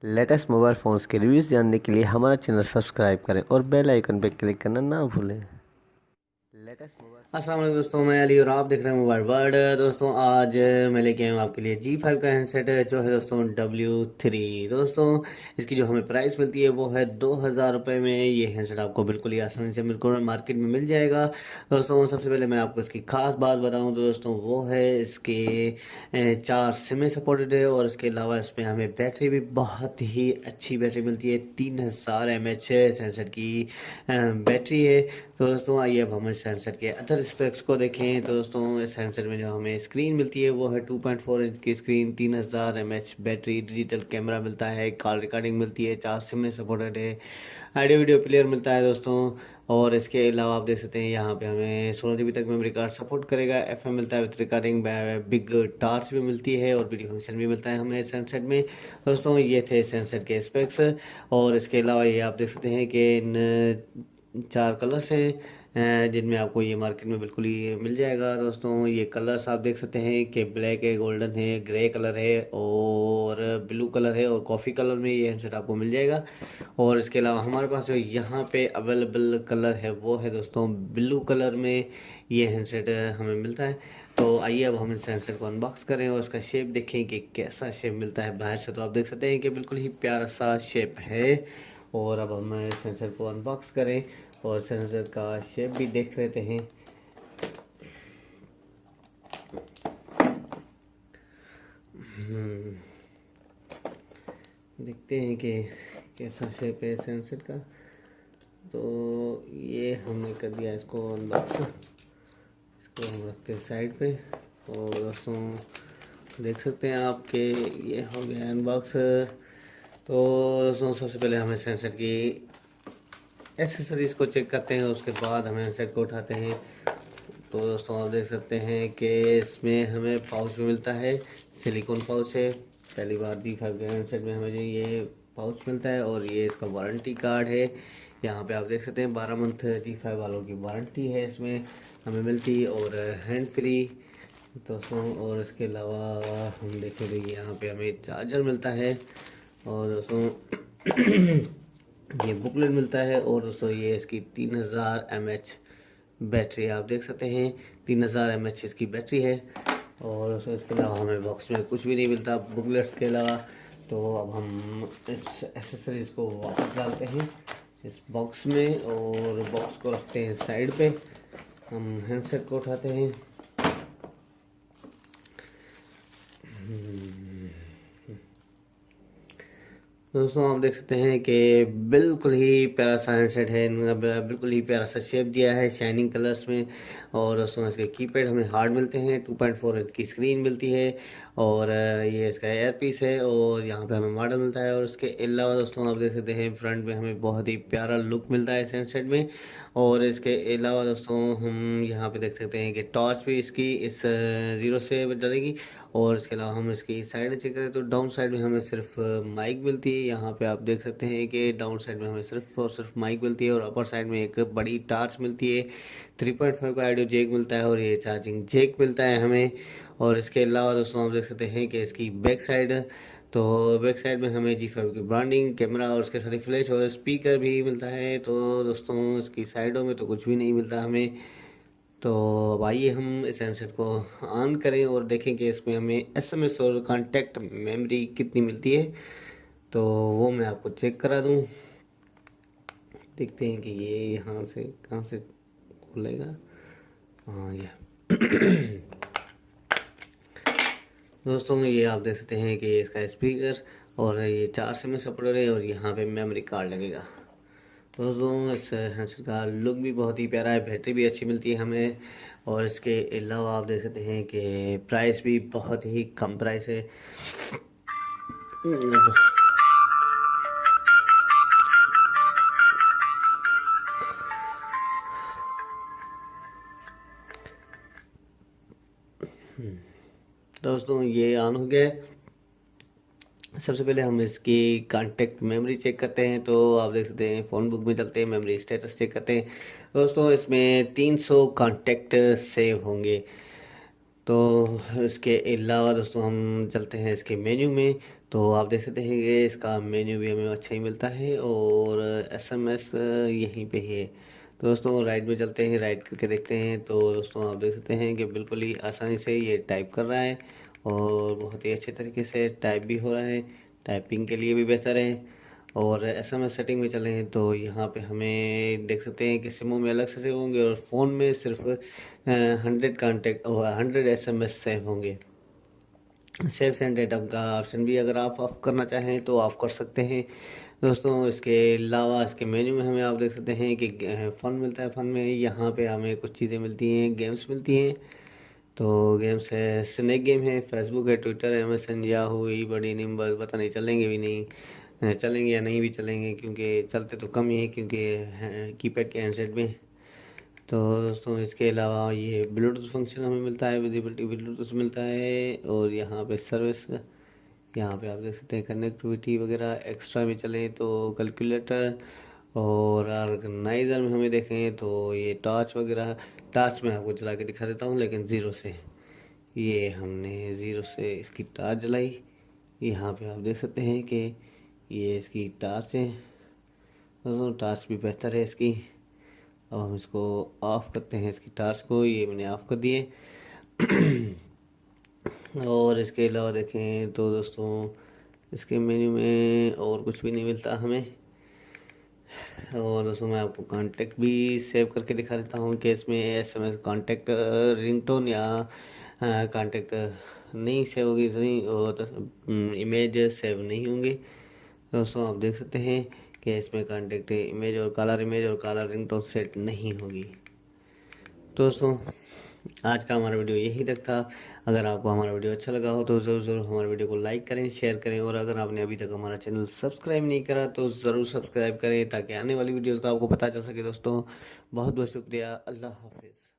Latest mobile phones के reviews जानने के लिए हमारा चैनल सब्सक्राइब करें और बेल आइकन पर क्लिक करना ना भूलें। लेटेस्ट मोबाइल अस्सलाम वालेकुम दोस्तों, मैं अली और आप देख रहे हैं मोबाइल वर्ल्ड। दोस्तों आज मैं लेके आया हूँ आपके लिए G5 का हैंडसेट जो है दोस्तों W3। दोस्तों इसकी जो हमें प्राइस मिलती है वो है 2000 रुपये में। ये हैंडसेट आपको बिल्कुल ही आसानी से बिल्कुल मार्केट में मिल जाएगा। दोस्तों सबसे पहले मैं आपको इसकी खास बात बताऊँ तो दोस्तों वो है इसके 4 सिमें सपोर्टेड है और इसके अलावा इसमें हमें बैटरी भी बहुत ही अच्छी बैटरी मिलती है। 3000 mAh हैंडसेट की बैटरी है। तो दोस्तों आइए अब हम इस हैंडसेट के अदर स्पेक्स को देखें। तो दोस्तों इस हैंडसेट में जो हमें स्क्रीन मिलती है वो है 2.4 इंच की screen, 3000 mAh battery, digital camera मिलता है, कॉल रिकॉर्डिंग मिलती है, 4 सिम में सपोर्टेड है, ऑडियो वीडियो प्लेयर मिलता है दोस्तों। और इसके अलावा आप देख सकते हैं यहाँ पे हमें 16 GB तक मेमोरी कार्ड सपोर्ट करेगा, FM मिलता है विथ रिकॉर्डिंग, बिग टॉर्च भी मिलती है और वीडियो फंक्शन भी मिलता है हमें इस हैंडसेट में। दोस्तों ये थे इस हैंडसेट के स्पेक्स। और इसके अलावा ये आप देख सकते हैं कि इन 4 कलर्स हैं जिनमें आपको ये मार्केट में बिल्कुल ही मिल जाएगा। दोस्तों ये कलर्स आप देख सकते हैं कि ब्लैक है, गोल्डन है, ग्रे कलर है और ब्लू कलर है और कॉफ़ी कलर में ये हैंडसेट आपको मिल जाएगा। और इसके अलावा हमारे पास जो यहाँ पे अवेलेबल कलर है वो है दोस्तों ब्लू कलर में ये हैंडसेट हमें मिलता है। तो आइए अब हम इस हैंडसेट को अनबॉक्स करें और इसका शेप देखें कि कैसा शेप मिलता है बाहर से। तो आप देख सकते हैं कि बिल्कुल ही प्यारा सा शेप है। और अब हम इस हैंडसेट को अनबॉक्स करें और सेंसर का शेप भी देख लेते हैं। देखते हैं कि कैसा शेप है सेंसर का। तो ये हमने कर दिया इसको अनबॉक्स। इसको हम रखते हैं साइड पे। और दोस्तों देख सकते हैं आप कि ये हो गया अनबॉक्स। तो दोस्तों सबसे पहले हमें सेंसर की एसेसरीज़ को चेक करते हैं, उसके बाद हमें हैंडसेट को उठाते हैं। तो दोस्तों आप देख सकते हैं कि इसमें हमें पाउच भी मिलता है, सिलिकॉन पाउच है। पहली बार G5 के हैंडसेट में हमें जो ये पाउच मिलता है और ये इसका वारंटी कार्ड है। यहाँ पे आप देख सकते हैं 12 मंथ G5 वालों की वारंटी है इसमें हमें मिलती और हैंड फ्री दोस्तों। और इसके अलावा हम देखें तो यहाँ पे हमें चार्जर मिलता है और दोस्तों ये बुकलेट मिलता है। और दोस्तों ये इसकी 3000 mAh बैटरी आप देख सकते हैं, 3000 mAh इसकी बैटरी है। और दोस्तों इसके अलावा हमें बॉक्स में कुछ भी नहीं मिलता बुकलेट्स के अलावा। तो अब हम इस एसेसरीज़ को वापस डालते हैं इस बॉक्स में और बॉक्स को रखते हैं साइड पे। हम हैंडसेट को उठाते हैं। दोस्तों आप देख सकते हैं कि बिल्कुल ही प्यारा सा हैंडसेट है, बिल्कुल ही प्यारा सा शेप दिया है शाइनिंग कलर्स में। और दोस्तों इसके कीपैड हमें हार्ड मिलते हैं, 2.4 इंच की स्क्रीन मिलती है और ये इसका एयर पीस है और यहाँ पे हमें मॉडल मिलता है। और उसके अलावा दोस्तों आप देख सकते हैं फ्रंट में हमें बहुत ही प्यारा लुक मिलता है इस हैंडसेट में। और इसके अलावा दोस्तों हम यहाँ पे देख सकते हैं कि टॉर्च भी इसकी इस 0 से डलेगी। और इसके अलावा हम इसकी साइड चेक करें तो डाउन साइड में हमें सिर्फ माइक मिलती है। यहाँ पे आप देख सकते हैं कि डाउन साइड में हमें सिर्फ और सिर्फ माइक मिलती है और अपर साइड में एक बड़ी टार्च मिलती है, 3.5 का ऑडियो जैक मिलता है और ये चार्जिंग जैक मिलता है हमें। और इसके अलावा दोस्तों आप देख सकते हैं कि इसकी बैक साइड, तो बैक साइड में हमें G5 की ब्रांडिंग, कैमरा और उसके साथ ही फ्लैश और स्पीकर भी मिलता है। तो दोस्तों इसकी साइडों में तो कुछ भी नहीं मिलता हमें। तो अब आइए हम इस हैंडसेट को ऑन करें और देखें कि इसमें हमें SMS और कॉन्टैक्ट मेमोरी कितनी मिलती है। तो वो मैं आपको चेक करा दूं। देखते हैं कि ये यहाँ से कहाँ से खुलेगा। हाँ ये दोस्तों ये आप देख सकते हैं कि इसका स्पीकर और ये 4 सिम में सपोर्ट है और यहाँ पे मेमोरी कार्ड लगेगा। दोस्तों इस हैंडसेट का लुक भी बहुत ही प्यारा है, बैटरी भी अच्छी मिलती है हमें। और इसके अलावा आप देख सकते हैं कि प्राइस भी बहुत ही कम प्राइस है। दोस्तों ये ऑन हो गया है। सबसे पहले हम इसकी कॉन्टैक्ट मेमोरी चेक करते हैं। तो आप देख सकते हैं फ़ोन बुक में चलते हैं, मेमोरी स्टेटस चेक करते हैं। दोस्तों इसमें 300 कॉन्टैक्ट सेव होंगे। तो इसके अलावा दोस्तों हम चलते हैं इसके मेन्यू में। तो आप देख सकते हैं कि इसका मेन्यू भी हमें अच्छा ही मिलता है और SMS यहीं पे ही है। तो दोस्तों राइट में चलते हैं, राइट करके देखते हैं। तो दोस्तों आप देख सकते हैं कि बिल्कुल ही आसानी से ये टाइप कर रहा है और बहुत ही अच्छे तरीके से टाइप भी हो रहा है, टाइपिंग के लिए भी बेहतर है। और SMS सेटिंग में चले हैं तो यहाँ पे हमें देख सकते हैं कि सिमों में अलग से होंगे और फ़ोन में सिर्फ 100 कॉन्टेक्ट और 100 SMS सेव होंगे। सेव सेंड डेटा का ऑप्शन भी अगर आप ऑफ करना चाहें तो ऑफ कर सकते हैं दोस्तों। इसके अलावा इसके मेन्यू में हमें आप देख सकते हैं कि फ़न मिलता है। फ़न में यहाँ पे हमें कुछ चीज़ें मिलती हैं, गेम्स मिलती हैं। तो गेम्स है, स्नैक गेम है, फेसबुक है, ट्विटर, MSN, याहू, बड़ी निम्बर, पता नहीं चलेंगे भी नहीं, चलेंगे या नहीं भी चलेंगे, क्योंकि चलते तो कम ही है क्योंकि कीपैड के हैंडसेट में। तो दोस्तों इसके अलावा ये ब्लूटूथ फंक्शन हमें मिलता है, विजिबिलिटी ब्लूटूथ मिलता है। और यहाँ पे सर्विस, यहाँ पे आप देख सकते हैं कनेक्टिविटी वगैरह। एक्स्ट्रा में चलें तो कैलकुलेटर और ऑर्गेनाइज़र में हमें देखें तो ये टॉर्च वगैरह। टॉर्च में आपको जला के दिखा देता हूँ लेकिन ज़ीरो से, ये हमने ज़ीरो से इसकी टॉर्च जलाई। यहाँ पे आप देख सकते हैं कि ये इसकी टॉर्च है दोस्तों, टॉर्च भी बेहतर है इसकी। अब हम इसको ऑफ़ करते हैं, इसकी टॉर्च को, ये मैंने ऑफ़ कर दिए। और इसके अलावा देखें तो दोस्तों इसके मेन्यू में और कुछ भी नहीं मिलता हमें। और दोस्तों मैं आपको कांटेक्ट भी सेव करके दिखा देता हूँ कि इसमें SMS कांटेक्ट रिंगटोन या कांटेक्ट नहीं सेव होगी, नहीं और इमेज सेव नहीं होंगे। दोस्तों आप देख सकते हैं कि इसमें कांटेक्ट इमेज और कालर रिंगटोन सेट नहीं होगी। दोस्तों आज का हमारा वीडियो यही तक था। अगर आपको हमारा वीडियो अच्छा लगा हो तो ज़रूर हमारे वीडियो को लाइक करें, शेयर करें। और अगर आपने अभी तक हमारा चैनल सब्सक्राइब नहीं करा तो ज़रूर सब्सक्राइब करें ताकि आने वाली वीडियोज़ का आपको पता चल सके। दोस्तों बहुत बहुत शुक्रिया, अल्लाह हाफिज़।